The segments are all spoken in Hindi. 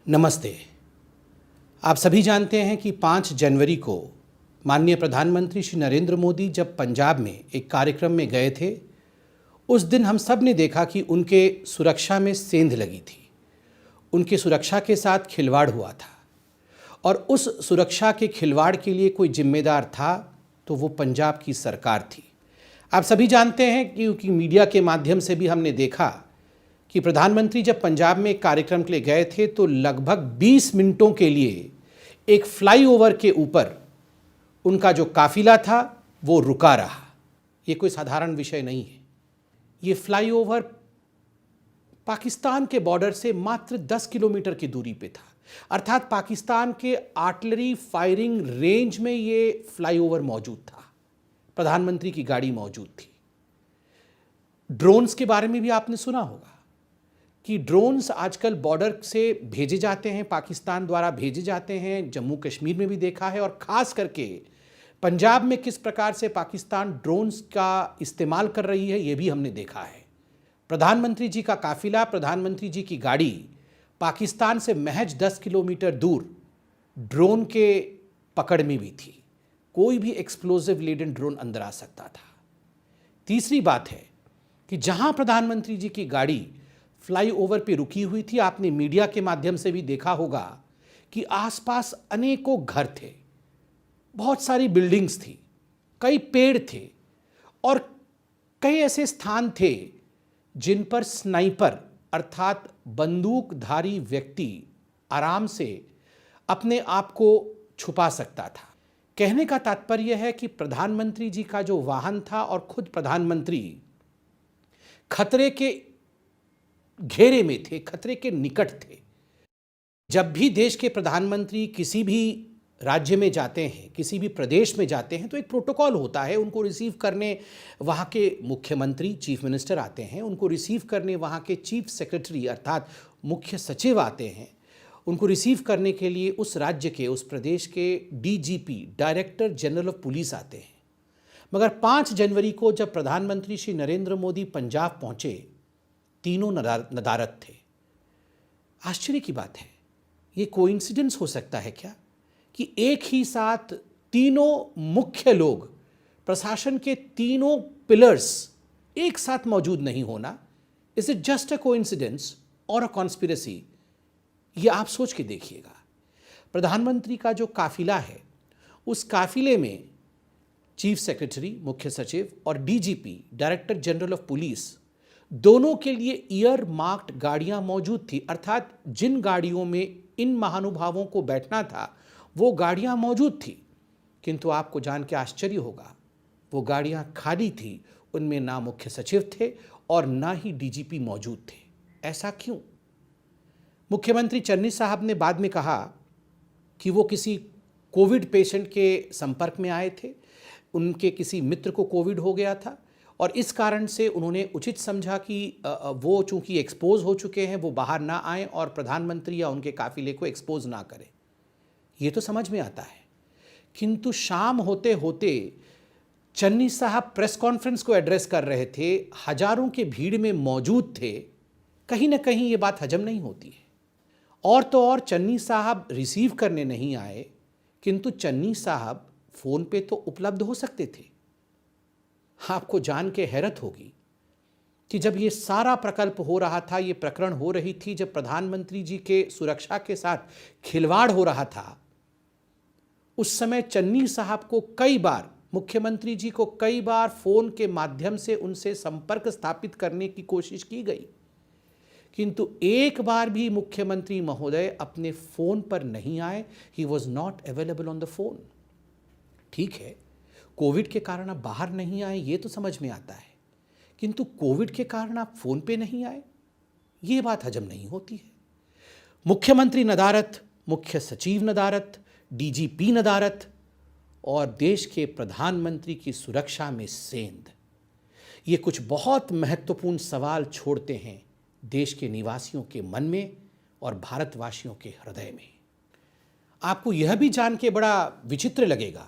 नमस्ते। आप सभी जानते हैं कि 5 जनवरी को माननीय प्रधानमंत्री श्री नरेंद्र मोदी जब पंजाब में एक कार्यक्रम में गए थे, उस दिन हम सब ने देखा कि उनके सुरक्षा में सेंध लगी थी। उनके सुरक्षा के साथ खिलवाड़ हुआ था और उस सुरक्षा के खिलवाड़ के लिए कोई जिम्मेदार था तो वो पंजाब की सरकार थी। आप सभी जानते हैं क्योंकि मीडिया के माध्यम से भी हमने देखा कि प्रधानमंत्री जब पंजाब में एक कार्यक्रम के लिए गए थे तो लगभग 20 मिनटों के लिए एक फ्लाईओवर के ऊपर उनका जो काफिला था वो रुका रहा। ये कोई साधारण विषय नहीं है। ये फ्लाईओवर पाकिस्तान के बॉर्डर से मात्र 10 किलोमीटर की दूरी पे था, अर्थात पाकिस्तान के आर्टिलरी फायरिंग रेंज में ये फ्लाईओवर मौजूद था। प्रधानमंत्री की गाड़ी मौजूद थी। ड्रोन्स के बारे में भी आपने सुना होगा कि ड्रोन्स आजकल बॉर्डर से भेजे जाते हैं, पाकिस्तान द्वारा भेजे जाते हैं। जम्मू कश्मीर में भी देखा है और ख़ास करके पंजाब में किस प्रकार से पाकिस्तान ड्रोन्स का इस्तेमाल कर रही है, ये भी हमने देखा है। प्रधानमंत्री जी का काफिला, प्रधानमंत्री जी की गाड़ी पाकिस्तान से महज 10 किलोमीटर दूर ड्रोन के पकड़ में भी थी। कोई भी एक्सप्लोजिव लेडन ड्रोन अंदर आ सकता था। तीसरी बात है कि जहां प्रधानमंत्री जी की गाड़ी फ्लाईओवर पे रुकी हुई थी, आपने मीडिया के माध्यम से भी देखा होगा कि आसपास अनेकों घर थे, बहुत सारी बिल्डिंग्स थी, कई पेड़ थे और कई ऐसे स्थान थे जिन पर स्नाइपर अर्थात बंदूकधारी व्यक्ति आराम से अपने आप को छुपा सकता था। कहने का तात्पर्य है कि प्रधानमंत्री जी का जो वाहन था और खुद प्रधानमंत्री खतरे के घेरे में थे, खतरे के निकट थे। जब भी देश के प्रधानमंत्री किसी भी राज्य में जाते हैं, किसी भी प्रदेश में जाते हैं, तो एक प्रोटोकॉल होता है। उनको रिसीव करने वहाँ के मुख्यमंत्री, चीफ मिनिस्टर आते हैं, उनको रिसीव करने वहाँ के चीफ सेक्रेटरी अर्थात मुख्य सचिव आते हैं, उनको रिसीव करने के लिए उस राज्य के, उस प्रदेश के DGP, director general of police आते हैं। मगर 5 जनवरी को जब प्रधानमंत्री श्री नरेंद्र मोदी पंजाब पहुँचे, तीनों नदारद थे। आश्चर्य की बात है, ये कोइंसिडेंस हो सकता है क्या कि एक ही साथ तीनों मुख्य लोग, प्रशासन के तीनों पिलर्स एक साथ मौजूद नहीं होना? Is it just a coincidence और अ कॉन्स्पिरेसी? ये आप सोच के देखिएगा। प्रधानमंत्री का जो काफिला है, उस काफिले में चीफ सेक्रेटरी, मुख्य सचिव और DGP, director general of police, दोनों के लिए ईयर मार्क्ड गाड़ियां मौजूद थी। अर्थात जिन गाड़ियों में इन महानुभावों को बैठना था वो गाड़ियां मौजूद थी, किंतु आपको जान के आश्चर्य होगा, वो गाड़ियां खाली थी। उनमें ना मुख्य सचिव थे और ना ही डीजीपी मौजूद थे। ऐसा क्यों? मुख्यमंत्री चन्नी साहब ने बाद में कहा कि वो किसी कोविड पेशेंट के संपर्क में आए थे, उनके किसी मित्र को कोविड हो गया था और इस कारण से उन्होंने उचित समझा कि वो चूंकि एक्सपोज हो चुके हैं, वो बाहर ना आए और प्रधानमंत्री या उनके काफिले को एक्सपोज ना करें। ये तो समझ में आता है, किंतु शाम होते होते चन्नी साहब प्रेस कॉन्फ्रेंस को एड्रेस कर रहे थे, हजारों के भीड़ में मौजूद थे। कहीं ना कहीं ये बात हजम नहीं होती है। और तो और चन्नी साहब रिसीव करने नहीं आए, किंतु चन्नी साहब फोन पे तो उपलब्ध हो सकते थे। आपको जान के हैरत होगी कि जब ये सारा प्रकल्प हो रहा था, ये प्रकरण हो रही थी, जब प्रधानमंत्री जी के सुरक्षा के साथ खिलवाड़ हो रहा था, उस समय चन्नी साहब को कई बार, मुख्यमंत्री जी को कई बार फोन के माध्यम से उनसे संपर्क स्थापित करने की कोशिश की गई, किंतु एक बार भी मुख्यमंत्री महोदय अपने फोन पर नहीं आए। He was not available on the phone. ठीक है, कोविड के कारण आप बाहर नहीं आए, ये तो समझ में आता है, किंतु कोविड के कारण आप फोन पे नहीं आए, ये बात हजम नहीं होती है। मुख्यमंत्री नदारत, मुख्य सचिव नदारत, डीजीपी नदारत और देश के प्रधानमंत्री की सुरक्षा में सेंध। ये कुछ बहुत महत्वपूर्ण सवाल छोड़ते हैं देश के निवासियों के मन में और भारतवासियों के हृदय में। आपको यह भी जान के बड़ा विचित्र लगेगा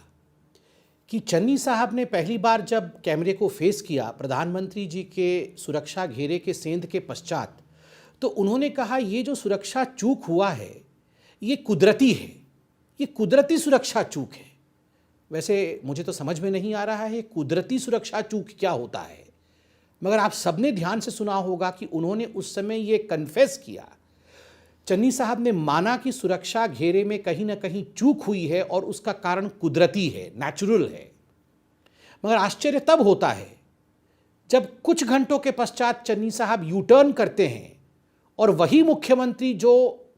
कि चन्नी साहब ने पहली बार जब कैमरे को फेस किया प्रधानमंत्री जी के सुरक्षा घेरे के सेंध के पश्चात, तो उन्होंने कहा ये जो सुरक्षा चूक हुआ है ये कुदरती है, ये कुदरती सुरक्षा चूक है। वैसे मुझे तो समझ में नहीं आ रहा है कुदरती सुरक्षा चूक क्या होता है, मगर आप सबने ध्यान से सुना होगा कि उन्होंने उस समय ये कन्फेस किया, चन्नी साहब ने माना कि सुरक्षा घेरे में कहीं ना कहीं चूक हुई है और उसका कारण कुदरती है, नेचुरल है। मगर आश्चर्य तब होता है जब कुछ घंटों के पश्चात चन्नी साहब यू टर्न करते हैं और वही मुख्यमंत्री जो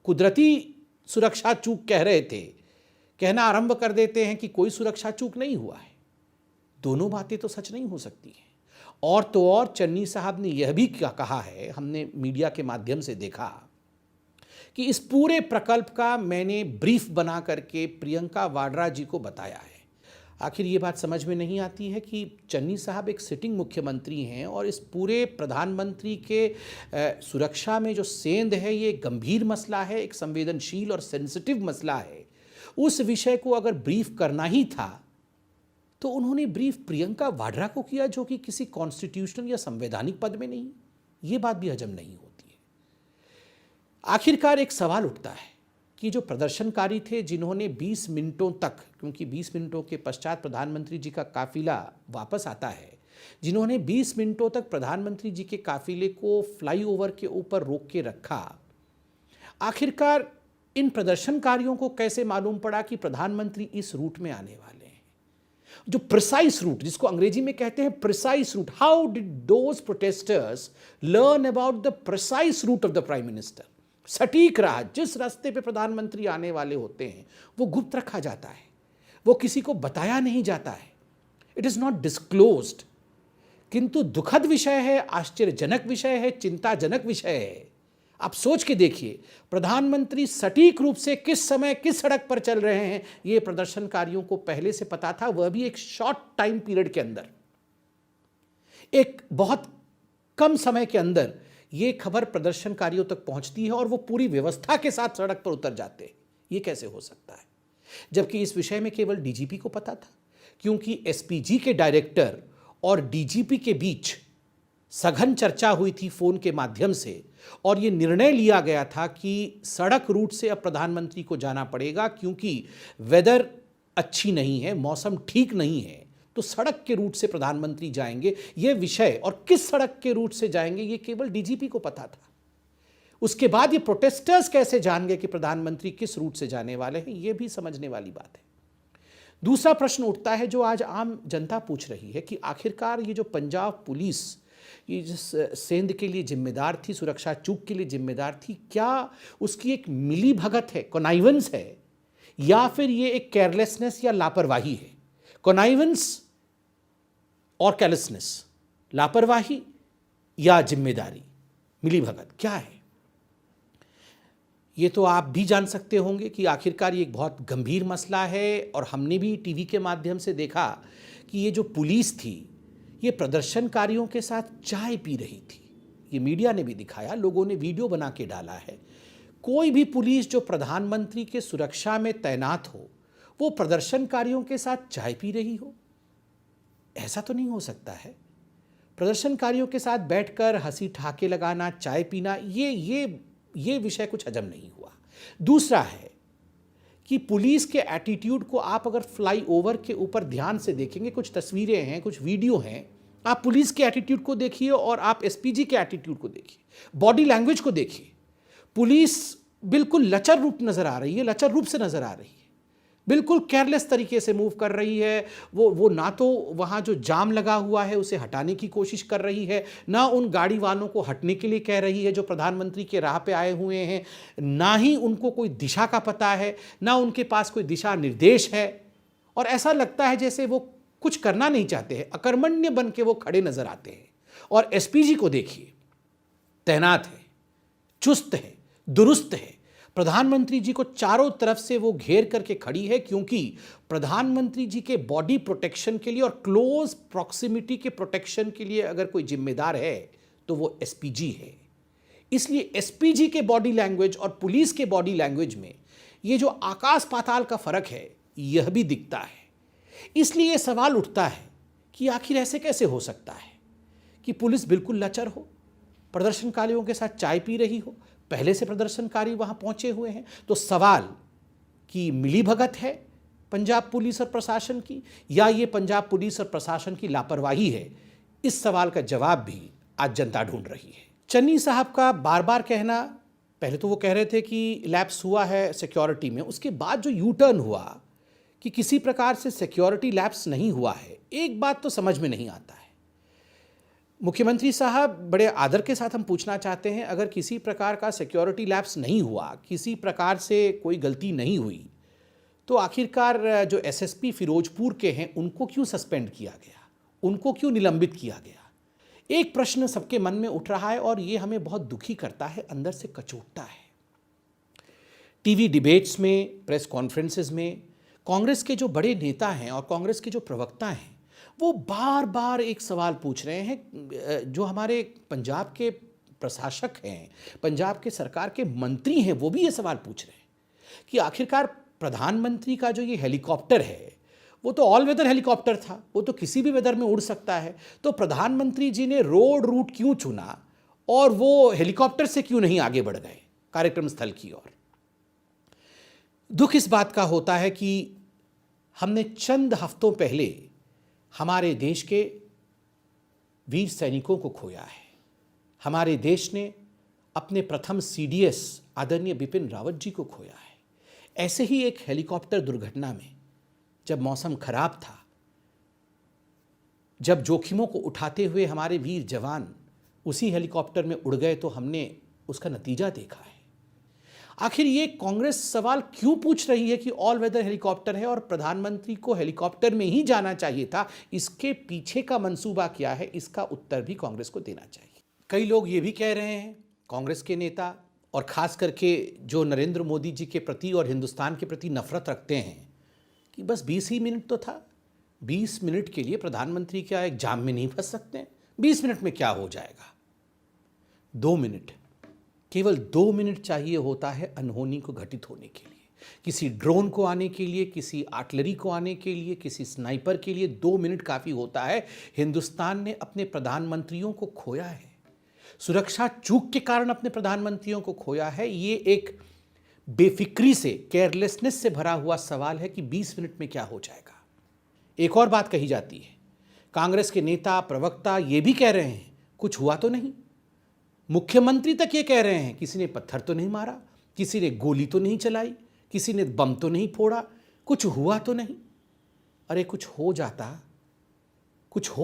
कुदरती सुरक्षा चूक कह रहे थे, कहना आरंभ कर देते हैं कि कोई सुरक्षा चूक नहीं हुआ है। दोनों बातें तो सच नहीं हो सकती हैं। और तो और चन्नी साहब ने यह भी क्या कहा है, हमने मीडिया के माध्यम से देखा कि इस पूरे प्रकल्प का मैंने ब्रीफ बना करके प्रियंका वाड्रा जी को बताया है। आखिर ये बात समझ में नहीं आती है कि चन्नी साहब एक सिटिंग मुख्यमंत्री हैं और इस पूरे प्रधानमंत्री के सुरक्षा में जो सेंध है, ये गंभीर मसला है, एक संवेदनशील और सेंसिटिव मसला है। उस विषय को अगर ब्रीफ करना ही था तो उन्होंने ब्रीफ प्रियंका वाड्रा को किया, जो कि किसी कॉन्स्टिट्यूशनल या संवैधानिक पद में नहीं। ये बात भी हजम नहीं होती है। आखिरकार एक सवाल उठता है कि जो प्रदर्शनकारी थे जिन्होंने 20 मिनटों तक, क्योंकि 20 मिनटों के पश्चात प्रधानमंत्री जी का काफिला वापस आता है, जिन्होंने 20 मिनटों तक प्रधानमंत्री जी के काफिले को फ्लाईओवर के ऊपर रोक के रखा, आखिरकार इन प्रदर्शनकारियों को कैसे मालूम पड़ा कि प्रधानमंत्री इस रूट में आने वाले हैं? जो प्रिसाइज रूट, जिसको अंग्रेजी में कहते हैं precise route, how did those protesters learn about the precise route of the prime minister? सटीक राह, जिस रास्ते पे प्रधानमंत्री आने वाले होते हैं, वो गुप्त रखा जाता है, वो किसी को बताया नहीं जाता है। It is not disclosed. किंतु दुखद विषय है, आश्चर्यजनक विषय है, चिंताजनक विषय है। आप सोच के देखिए, प्रधानमंत्री सटीक रूप से किस समय किस सड़क पर चल रहे हैं, ये प्रदर्शनकारियों को पहले से पता था, वह भी एक शॉर्ट टाइम पीरियड के अंदर, एक बहुत कम समय के अंदर ये खबर प्रदर्शनकारियों तक पहुंचती है और वो पूरी व्यवस्था के साथ सड़क पर उतर जाते हैं। ये कैसे हो सकता है? जबकि इस विषय में केवल डीजीपी को पता था, क्योंकि एसपीजी के डायरेक्टर और डीजीपी के बीच सघन चर्चा हुई थी फोन के माध्यम से, और ये निर्णय लिया गया था कि सड़क रूट से अब प्रधानमंत्री को जाना पड़ेगा, क्योंकि वेदर अच्छी नहीं है, मौसम ठीक नहीं है, तो सड़क के रूट से प्रधानमंत्री जाएंगे। ये विषय और किस सड़क के रूट से जाएंगे ये केवल डीजीपी को पता था। उसके बाद ये प्रोटेस्टर्स कैसे जान गए कि प्रधानमंत्री किस रूट से जाने वाले हैं, ये भी समझने वाली बात है। दूसरा प्रश्न उठता है जो आज आम जनता पूछ रही है कि आखिरकार ये जो पंजाब पुलिस ये जिस सेंध के लिए जिम्मेदार थी, सुरक्षा चूक के लिए जिम्मेदार थी, क्या उसकी एक मिली भगत है, कॉनाइवेंस है, या फिर ये एक केयरलेसनेस या लापरवाही है? कॉनाइवेंस और केयरलेसनेस, लापरवाही या जिम्मेदारी, मिली भगत क्या है? ये तो आप भी जान सकते होंगे कि आखिरकार ये एक बहुत गंभीर मसला है। और हमने भी टीवी के माध्यम से देखा कि ये जो पुलिस थी, ये प्रदर्शनकारियों के साथ चाय पी रही थी। ये मीडिया ने भी दिखाया, लोगों ने वीडियो बना के डाला है। कोई भी पुलिस जो प्रधानमंत्री के सुरक्षा में तैनात हो, वो प्रदर्शनकारियों के साथ चाय पी रही हो? ऐसा तो नहीं हो सकता है। प्रदर्शनकारियों के साथ बैठकर हंसी ठहाके लगाना, चाय पीना, ये विषय कुछ हजम नहीं हुआ। दूसरा है कि पुलिस के एटीट्यूड को आप अगर फ्लाईओवर के ऊपर ध्यान से देखेंगे, कुछ तस्वीरें हैं, कुछ वीडियो हैं, आप पुलिस के एटीट्यूड को देखिए और आप एसपीजी के एटीट्यूड को देखिए, बॉडी लैंग्वेज को देखिए। पुलिस बिल्कुल लचर रूप नजर आ रही है, लचर रूप से नजर आ रही है, बिल्कुल केयरलेस तरीके से मूव कर रही है। वो ना तो वहाँ जो जाम लगा हुआ है उसे हटाने की कोशिश कर रही है, ना उन गाड़ी वालों को हटने के लिए कह रही है जो प्रधानमंत्री के राह पे आए हुए हैं, ना ही उनको कोई दिशा का पता है, ना उनके पास कोई दिशा निर्देश है। और ऐसा लगता है जैसे वो कुछ करना नहीं चाहते हैं, अकर्मण्य बन के वो खड़े नजर आते हैं। और एसपीजी को देखिए, तैनात है, चुस्त है, दुरुस्त है, प्रधानमंत्री जी को चारों तरफ से वो घेर करके खड़ी है, क्योंकि प्रधानमंत्री जी के बॉडी प्रोटेक्शन के लिए और क्लोज प्रॉक्सिमिटी के प्रोटेक्शन के लिए अगर कोई जिम्मेदार है तो वो एसपीजी है। इसलिए एसपीजी के बॉडी लैंग्वेज और पुलिस के बॉडी लैंग्वेज में ये जो आकाश पाताल का फर्क है, यह भी दिखता है। इसलिए ये सवाल उठता है कि आखिर ऐसे कैसे हो सकता है कि पुलिस बिल्कुल लचर हो, प्रदर्शनकारियों के साथ चाय पी रही हो, पहले से प्रदर्शनकारी वहां पहुंचे हुए हैं। तो सवाल कि मिलीभगत है पंजाब पुलिस और प्रशासन की, या ये पंजाब पुलिस और प्रशासन की लापरवाही है, इस सवाल का जवाब भी आज जनता ढूंढ रही है। चन्नी साहब का बार बार कहना, पहले तो वो कह रहे थे कि लैप्स हुआ है सिक्योरिटी में, उसके बाद जो यू टर्न हुआ कि किसी प्रकार से सिक्योरिटी लैप्स नहीं हुआ है, एक बात तो समझ में नहीं आता है। मुख्यमंत्री साहब, बड़े आदर के साथ हम पूछना चाहते हैं, अगर किसी प्रकार का सिक्योरिटी लैप्स नहीं हुआ, किसी प्रकार से कोई गलती नहीं हुई, तो आखिरकार जो एसएसपी फिरोजपुर के हैं उनको क्यों सस्पेंड किया गया, उनको क्यों निलंबित किया गया? एक प्रश्न सबके मन में उठ रहा है और ये हमें बहुत दुखी करता है, अंदर से कचोटता है। टीवी डिबेट्स में, प्रेस कॉन्फ्रेंसेस में कांग्रेस के जो बड़े नेता हैं और कांग्रेस के जो प्रवक्ता हैं, वो बार बार एक सवाल पूछ रहे हैं। जो हमारे पंजाब के प्रशासक हैं, पंजाब के सरकार के मंत्री हैं, वो भी ये सवाल पूछ रहे हैं कि आखिरकार प्रधानमंत्री का जो ये हेलीकॉप्टर है, वो तो ऑल वेदर हेलीकॉप्टर था, वो तो किसी भी वेदर में उड़ सकता है, तो प्रधानमंत्री जी ने रोड रूट क्यों चुना और वो हेलीकॉप्टर से क्यों नहीं आगे बढ़ गए कार्यक्रम स्थल की ओर? दुख इस बात का होता है कि हमने चंद हफ्तों पहले हमारे देश के वीर सैनिकों को खोया है। हमारे देश ने अपने प्रथम सीडीएस आदरणीय बिपिन रावत जी को खोया है। ऐसे ही एक हेलीकॉप्टर दुर्घटना में, जब मौसम खराब था, जब जोखिमों को उठाते हुए हमारे वीर जवान उसी हेलीकॉप्टर में उड़ गए, तो हमने उसका नतीजा देखा है। आखिर ये कांग्रेस सवाल क्यों पूछ रही है कि ऑल वेदर हेलीकॉप्टर है और प्रधानमंत्री को हेलीकॉप्टर में ही जाना चाहिए था? इसके पीछे का मंसूबा क्या है, इसका उत्तर भी कांग्रेस को देना चाहिए। कई लोग ये भी कह रहे हैं, कांग्रेस के नेता और खास करके जो नरेंद्र मोदी जी के प्रति और हिंदुस्तान के प्रति नफरत रखते हैं, कि बस 20 ही मिनट तो था, 20 मिनट के लिए प्रधानमंत्री क्या एक जाम में नहीं फंस सकते हैं? 20 मिनट में क्या हो जाएगा? 2 मिनट, केवल 2 मिनट चाहिए होता है अनहोनी को घटित होने के लिए। किसी ड्रोन को आने के लिए, किसी आर्टिलरी को आने के लिए, किसी स्नाइपर के लिए 2 मिनट काफ़ी होता है। हिंदुस्तान ने अपने प्रधानमंत्रियों को खोया है, सुरक्षा चूक के कारण अपने प्रधानमंत्रियों को खोया है। ये एक बेफिक्री से, केयरलेसनेस से भरा हुआ सवाल है कि 20 मिनट में क्या हो जाएगा। एक और बात कही जाती है, कांग्रेस के नेता प्रवक्ता ये भी कह रहे हैं कुछ हुआ तो नहीं। मुख्यमंत्री तक ये कह रहे हैं किसी ने पत्थर तो नहीं मारा, किसी ने गोली तो नहीं चलाई, किसी ने बम तो नहीं फोड़ा, कुछ हुआ तो नहीं। अरे कुछ हो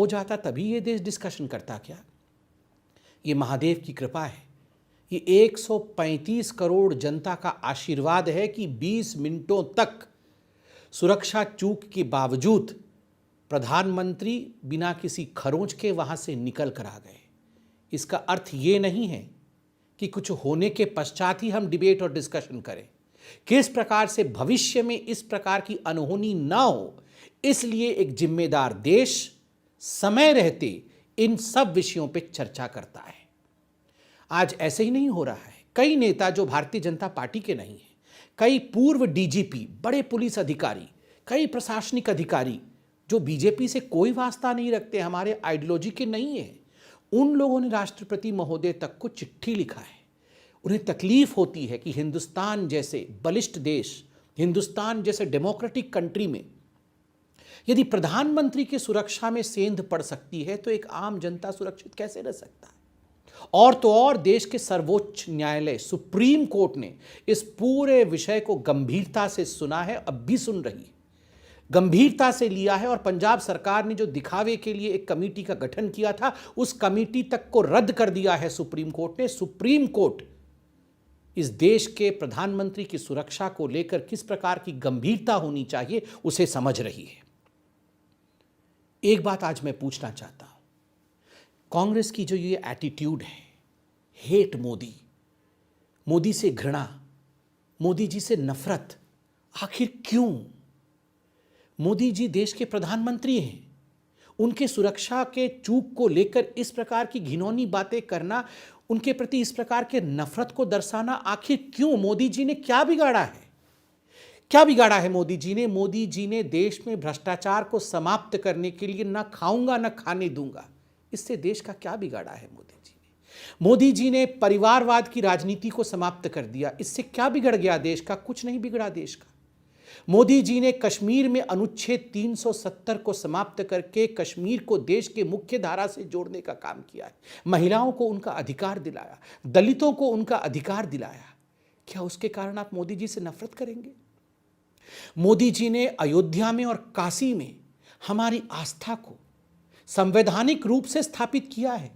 जाता तभी ये देश डिस्कशन करता क्या? ये महादेव की कृपा है, ये 135 करोड़ जनता का आशीर्वाद है कि 20 मिनटों तक सुरक्षा चूक के बावजूद प्रधानमंत्री बिना किसी खरोंच के वहां से निकल कर आ गए। इसका अर्थ ये नहीं है कि कुछ होने के पश्चात ही हम डिबेट और डिस्कशन करें। किस प्रकार से भविष्य में इस प्रकार की अनहोनी ना हो, इसलिए एक जिम्मेदार देश समय रहते इन सब विषयों पर चर्चा करता है। आज ऐसे ही नहीं हो रहा है। कई नेता जो भारतीय जनता पार्टी के नहीं हैं, कई पूर्व डीजीपी, बड़े पुलिस अधिकारी, कई प्रशासनिक अधिकारी जो बीजेपी से कोई वास्ता नहीं रखते, हमारे आइडियोलॉजी के नहीं है, उन लोगों ने राष्ट्रपति महोदय तक को चिट्ठी लिखा है। उन्हें तकलीफ होती है कि हिंदुस्तान जैसे बलिष्ठ देश, हिंदुस्तान जैसे डेमोक्रेटिक कंट्री में यदि प्रधानमंत्री की सुरक्षा में सेंध पड़ सकती है, तो एक आम जनता सुरक्षित कैसे रह सकता है? और तो और देश के सर्वोच्च न्यायालय सुप्रीम कोर्ट ने इस पूरे विषय को गंभीरता से सुना है, अब भी सुन रही है, गंभीरता से लिया है। और पंजाब सरकार ने जो दिखावे के लिए एक कमेटी का गठन किया था, उस कमेटी तक को रद्द कर दिया है सुप्रीम कोर्ट ने। सुप्रीम कोर्ट इस देश के प्रधानमंत्री की सुरक्षा को लेकर किस प्रकार की गंभीरता होनी चाहिए उसे समझ रही है। एक बात आज मैं पूछना चाहता हूं, कांग्रेस की जो ये एटीट्यूड है, हेट मोदी, मोदी से घृणा, मोदी जी से नफरत, आखिर क्यों? मोदी जी देश के प्रधानमंत्री हैं, उनके सुरक्षा के चूक को लेकर इस प्रकार की घिनौनी बातें करना, उनके प्रति इस प्रकार के नफरत को दर्शाना आखिर क्यों? मोदी जी ने क्या बिगाड़ा है? क्या बिगाड़ा है मोदी जी ने? मोदी जी ने देश में भ्रष्टाचार को समाप्त करने के लिए ना खाऊंगा ना खाने दूंगा, इससे देश का क्या बिगाड़ा है मोदी जी ने? मोदी जी ने परिवारवाद की राजनीति को समाप्त कर दिया। इससे क्या बिगड़ गया देश का? कुछ नहीं बिगड़ा देश का। मोदी जी ने कश्मीर में अनुच्छेद 370 को समाप्त करके कश्मीर को देश के मुख्य धारा से जोड़ने का काम किया है। महिलाओं को उनका अधिकार दिलाया, दलितों को उनका अधिकार दिलाया। क्या उसके कारण आप मोदी जी से नफरत करेंगे? मोदी जी ने अयोध्या में और काशी में हमारी आस्था को संवैधानिक रूप से स्थापित किया है।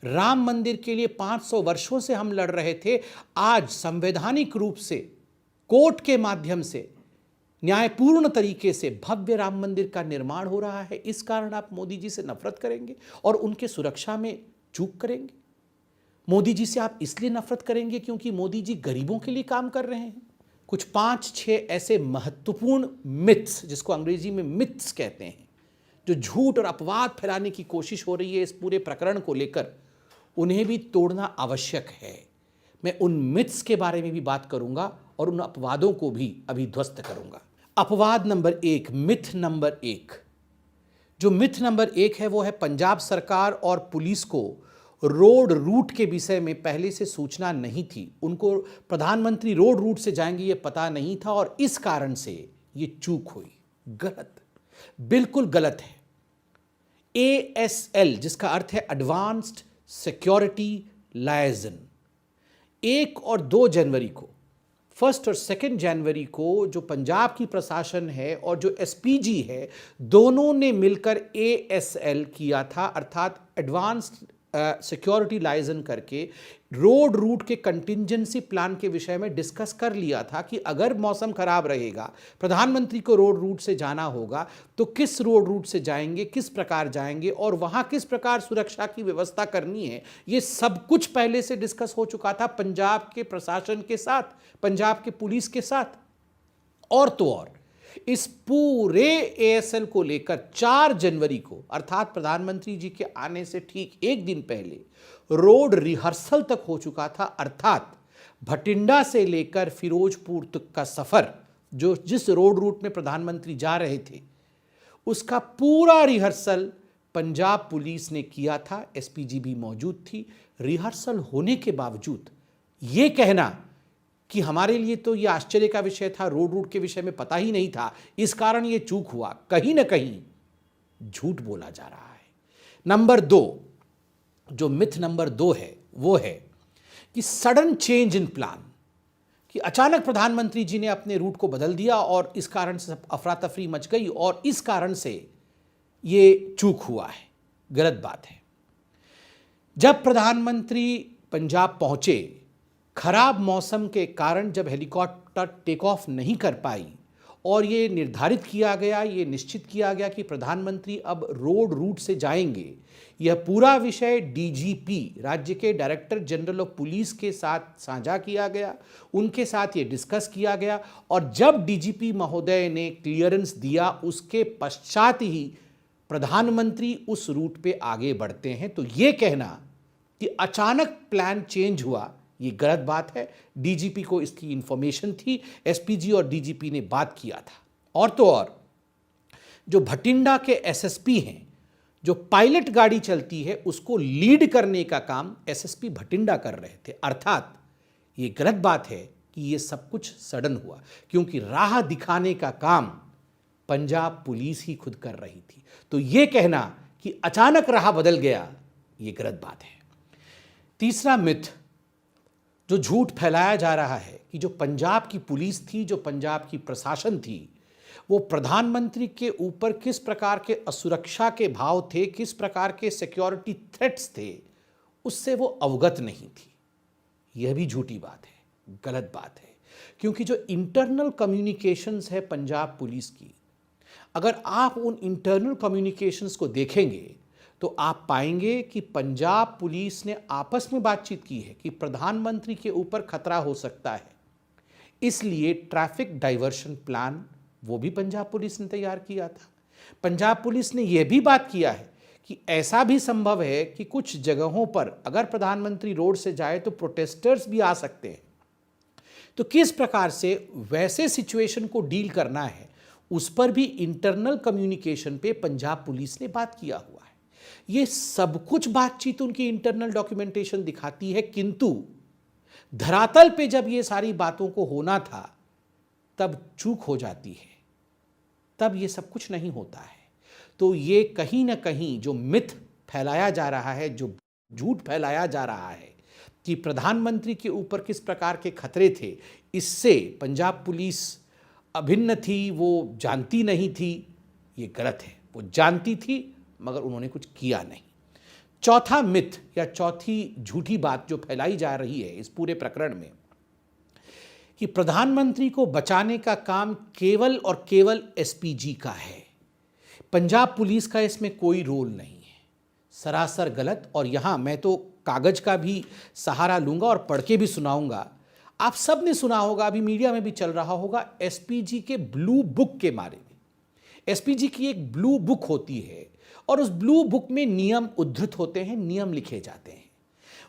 राम मंदिर के लिए 500 वर्षों से हम लड़ रहे थे। आज संवैधानिक रूप से कोर्ट के माध्यम से न्यायपूर्ण तरीके से भव्य राम मंदिर का निर्माण हो रहा है। इस कारण आप मोदी जी से नफरत करेंगे और उनके सुरक्षा में चूक करेंगे। मोदी जी से आप इसलिए नफरत करेंगे क्योंकि मोदी जी गरीबों के लिए काम कर रहे हैं। कुछ 5-6 ऐसे महत्वपूर्ण मिथ्स, जिसको अंग्रेजी में मिथ्स कहते हैं, जो झूठ और अपवाद फैलाने की कोशिश हो रही है इस पूरे प्रकरण को लेकर, उन्हें भी तोड़ना आवश्यक है। मैं उन मिथ्स के बारे में भी बात करूंगा और उन अपवादों को भी अभी ध्वस्त करूंगा। अपवाद नंबर 1, मिथ नंबर 1। जो मिथ नंबर 1 है वो है पंजाब सरकार और पुलिस को रोड रूट के विषय में पहले से सूचना नहीं थी। उनको प्रधानमंत्री रोड रूट से जाएंगे ये पता नहीं था और इस कारण से ये चूक हुई। गलत, बिल्कुल गलत है। ASL, जिसका अर्थ है एडवांस्ड सिक्योरिटी लायजन, 1 और 2 जनवरी को, 1 और 2 जनवरी को जो पंजाब की प्रशासन है और जो SPG है, दोनों ने मिलकर ASL किया था, अर्थात एडवांस्ड सिक्योरिटी लाइजन करके रोड रूट के कंटिंजेंसी प्लान के विषय में डिस्कस कर लिया था कि अगर मौसम खराब रहेगा, प्रधानमंत्री को रोड रूट से जाना होगा, तो किस रोड रूट से जाएंगे, किस प्रकार जाएंगे और वहां किस प्रकार सुरक्षा की व्यवस्था करनी है। ये सब कुछ पहले से डिस्कस हो चुका था पंजाब के प्रशासन के साथ, पंजाब के पुलिस के साथ। और तो और इस पूरे ASL को लेकर 4 जनवरी को, अर्थात प्रधानमंत्री जी के आने से ठीक 1 दिन पहले, रोड रिहर्सल तक हो चुका था। अर्थात भटिंडा से लेकर फिरोजपुर तक का सफर, जो जिस रोड रूट में प्रधानमंत्री जा रहे थे, उसका पूरा रिहर्सल पंजाब पुलिस ने किया था। SPG भी मौजूद थी। रिहर्सल होने के बावजूद ये कहना कि हमारे लिए तो ये आश्चर्य का विषय था, रोड रूट के विषय में पता ही नहीं था, इस कारण ये चूक हुआ, कहीं ना कहीं झूठ बोला जा रहा है। नंबर 2, जो मिथ नंबर 2 है वो है कि सडन चेंज इन प्लान, कि अचानक प्रधानमंत्री जी ने अपने रूट को बदल दिया और इस कारण से सब अफरा तफरी मच गई और इस कारण से ये चूक हुआ है। गलत बात है। जब प्रधानमंत्री पंजाब पहुंचे, खराब मौसम के कारण जब हेलीकॉप्टर टेक ऑफ नहीं कर पाई और ये निर्धारित किया गया, ये निश्चित किया गया कि प्रधानमंत्री अब रोड रूट से जाएंगे, यह पूरा विषय DGP, राज्य के डायरेक्टर जनरल ऑफ पुलिस के साथ साझा किया गया, उनके साथ ये डिस्कस किया गया और जब DGP महोदय ने क्लियरेंस दिया, उसके पश्चात ही प्रधानमंत्री उस रूट पे आगे बढ़ते हैं। तो ये कहना कि अचानक प्लान चेंज हुआ, ये गलत बात है। DGP को इसकी इंफॉर्मेशन थी, SPG और DGP ने बात किया था। और तो और जो भटिंडा के SSP हैं, जो पायलट गाड़ी चलती है, उसको लीड करने का काम SSP भटिंडा कर रहे थे। अर्थात ये गलत बात है कि ये सब कुछ सडन हुआ, क्योंकि राह दिखाने का काम पंजाब पुलिस ही खुद कर रही थी। तो ये कहना कि अचानक राह बदल गया, ये गलत बात है। तीसरा मिथ जो झूठ फैलाया जा रहा है कि जो पंजाब की पुलिस थी, जो पंजाब की प्रशासन थी, वो प्रधानमंत्री के ऊपर किस प्रकार के असुरक्षा के भाव थे, किस प्रकार के सिक्योरिटी थ्रेट्स थे, उससे वो अवगत नहीं थी। यह भी झूठी बात है, गलत बात है। क्योंकि जो इंटरनल कम्युनिकेशंस है पंजाब पुलिस की, अगर आप उन इंटरनल कम्युनिकेशंस को देखेंगे तो आप पाएंगे कि पंजाब पुलिस ने आपस में बातचीत की है कि प्रधानमंत्री के ऊपर खतरा हो सकता है, इसलिए ट्रैफिक डाइवर्शन प्लान वो भी पंजाब पुलिस ने तैयार किया था। पंजाब पुलिस ने यह भी बात किया है कि ऐसा भी संभव है कि कुछ जगहों पर अगर प्रधानमंत्री रोड से जाए तो प्रोटेस्टर्स भी आ सकते हैं। तो किस प्रकार से वैसे सिचुएशन को डील करना है, उस पर भी इंटरनल कम्युनिकेशन पे पंजाब पुलिस ने बात किया हुआ है। ये सब कुछ बातचीत उनकी इंटरनल डॉक्यूमेंटेशन दिखाती है, किंतु धरातल पे जब ये सारी बातों को होना था तब चूक हो जाती है, तब ये सब कुछ नहीं होता है। तो ये कहीं ना कहीं जो मिथ फैलाया जा रहा है, जो झूठ फैलाया जा रहा है कि प्रधानमंत्री के ऊपर किस प्रकार के खतरे थे, इससे पंजाब पुलिस अभिन्न थी, वो जानती नहीं थी, ये गलत है। वो जानती थी मगर उन्होंने कुछ किया नहीं। चौथा मिथ या चौथी झूठी बात जो फैलाई जा रही है इस पूरे प्रकरण में कि प्रधानमंत्री को बचाने का काम केवल और केवल एसपीजी का है, पंजाब पुलिस का इसमें कोई रोल नहीं है। सरासर गलत। और यहाँ मैं तो कागज का भी सहारा लूंगा और पढ़ के भी सुनाऊंगा। आप सब ने सुना होगा, अभी मीडिया में भी चल रहा होगा, एसपीजी के ब्लू बुक के बारे में। एसपीजी की एक ब्लू बुक होती है और उस ब्लू बुक में नियम उद्धृत होते हैं, नियम लिखे जाते हैं।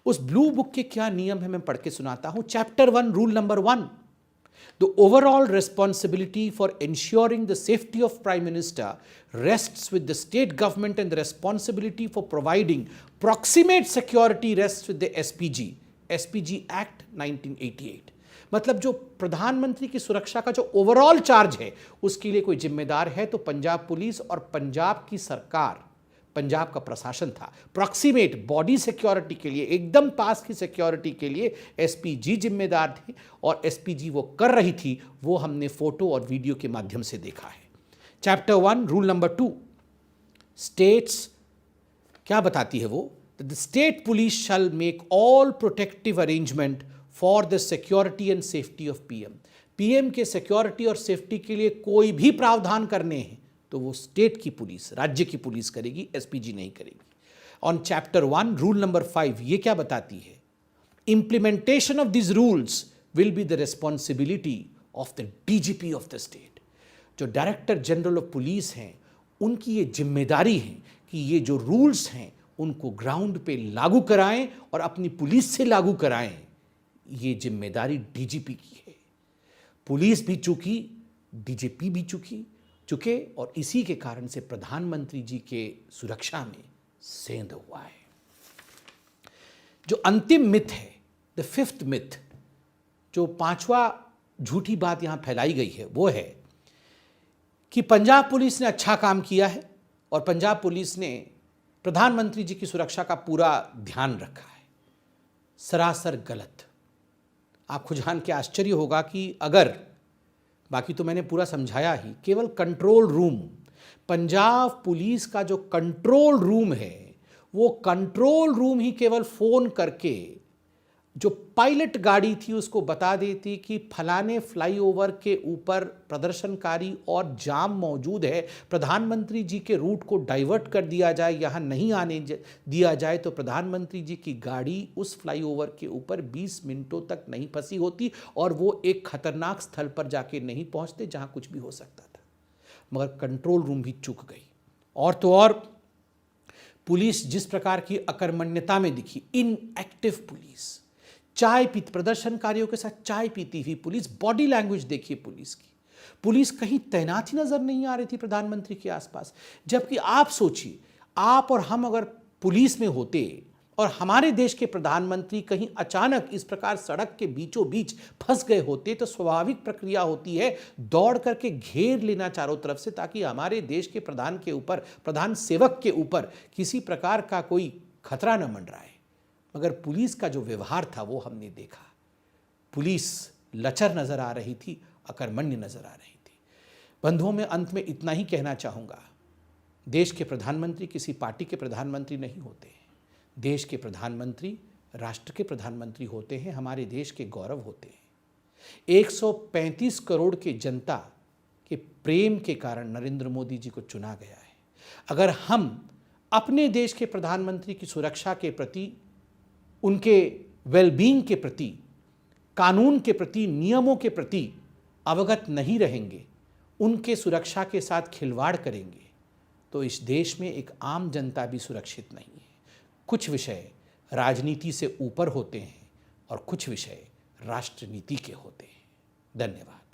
उस ब्लू बुक के क्या नियम है मैं पढ़ के सुनाता हूं। Chapter 1, rule number 1, The overall responsibility for ensuring the safety of Prime Minister rests with the state government and the responsibility for providing proximate security rests with the SPG Act 1988। मतलब जो प्रधानमंत्री की सुरक्षा का जो ओवरऑल चार्ज है उसके लिए कोई जिम्मेदार है तो पंजाब पुलिस और पंजाब की सरकार, पंजाब का प्रशासन था। प्रॉक्सिमेट बॉडी सिक्योरिटी के लिए, एकदम पास की सिक्योरिटी के लिए एसपीजी जिम्मेदार थे और एसपीजी वो कर रही थी, वो हमने फोटो और वीडियो के माध्यम से देखा है। चैप्टर 1, रूल नंबर 2, स्टेट्स क्या बताती है वो? The state police shell make all protective arrangement for the security and safety of PM. PM के सिक्योरिटी और सेफ्टी के लिए कोई भी प्रावधान करने हैं तो वो स्टेट की पुलिस, राज्य की पुलिस करेगी, एसपीजी नहीं करेगी। ऑन चैप्टर 1, रूल नंबर 5, ये क्या बताती है? Implementation of this rules will be the responsibility of the DGP of the state. जो डायरेक्टर जनरल ऑफ पुलिस हैं उनकी ये जिम्मेदारी है कि ये जो रूल्स हैं उनको ग्राउंड पे लागू कराएं और अपनी पुलिस से लागू कराएं। ये जिम्मेदारी डीजीपी की है। पुलिस भी चूकी, डीजीपी भी चुके और इसी के कारण से प्रधानमंत्री जी के सुरक्षा में सेंध हुआ है। जो अंतिम मिथ है, द फिफ्थ मिथ, जो पांचवा झूठी बात यहां फैलाई गई है वो है कि पंजाब पुलिस ने अच्छा काम किया है और पंजाब पुलिस ने प्रधानमंत्री जी की सुरक्षा का पूरा ध्यान रखा है। सरासर गलत। आपको जान के आश्चर्य होगा कि अगर, बाकी तो मैंने पूरा समझाया ही, केवल कंट्रोल रूम, पंजाब पुलिस का जो कंट्रोल रूम है वो कंट्रोल रूम ही केवल फोन करके जो पायलट गाड़ी थी उसको बता देती कि फलाने फ्लाईओवर के ऊपर प्रदर्शनकारी और जाम मौजूद है, प्रधानमंत्री जी के रूट को डाइवर्ट कर दिया जाए, यहाँ नहीं आने दिया जाए, तो प्रधानमंत्री जी की गाड़ी उस फ्लाईओवर के ऊपर 20 मिनटों तक नहीं फंसी होती और वो एक खतरनाक स्थल पर जाके नहीं पहुँचते जहाँ कुछ भी हो सकता था। मगर कंट्रोल रूम भी चूक गई। और तो और पुलिस जिस प्रकार की अकर्मण्यता में दिखी, इनएक्टिव पुलिस, चाय पीती, प्रदर्शनकारियों के साथ चाय पीती हुई पुलिस, बॉडी लैंग्वेज देखिए पुलिस की, पुलिस कहीं तैनात ही नजर नहीं आ रही थी प्रधानमंत्री के आसपास। जबकि आप सोचिए, आप और हम अगर पुलिस में होते और हमारे देश के प्रधानमंत्री कहीं अचानक इस प्रकार सड़क के बीचों बीच फंस गए होते तो स्वाभाविक प्रक्रिया होती है दौड़ करके घेर लेना चारों तरफ से, ताकि हमारे देश के प्रधान के ऊपर, प्रधान सेवक के ऊपर किसी प्रकार का कोई खतरा न मंडराए। मगर पुलिस का जो व्यवहार था वो हमने देखा। पुलिस लचर नजर आ रही थी, अकर्मण्य नजर आ रही थी। बंधुओं, में अंत में इतना ही कहना चाहूँगा, देश के प्रधानमंत्री किसी पार्टी के प्रधानमंत्री नहीं होते हैं। देश के प्रधानमंत्री राष्ट्र के प्रधानमंत्री होते हैं, हमारे देश के गौरव होते हैं। 135 करोड़ की जनता के प्रेम के कारण नरेंद्र मोदी जी को चुना गया है। अगर हम अपने देश के प्रधानमंत्री की सुरक्षा के प्रति, उनके वेलबींग के प्रति, कानून के प्रति, नियमों के प्रति अवगत नहीं रहेंगे, उनके सुरक्षा के साथ खिलवाड़ करेंगे, तो इस देश में एक आम जनता भी सुरक्षित नहीं है। कुछ विषय राजनीति से ऊपर होते हैं और कुछ विषय राष्ट्रनीति के होते हैं। धन्यवाद।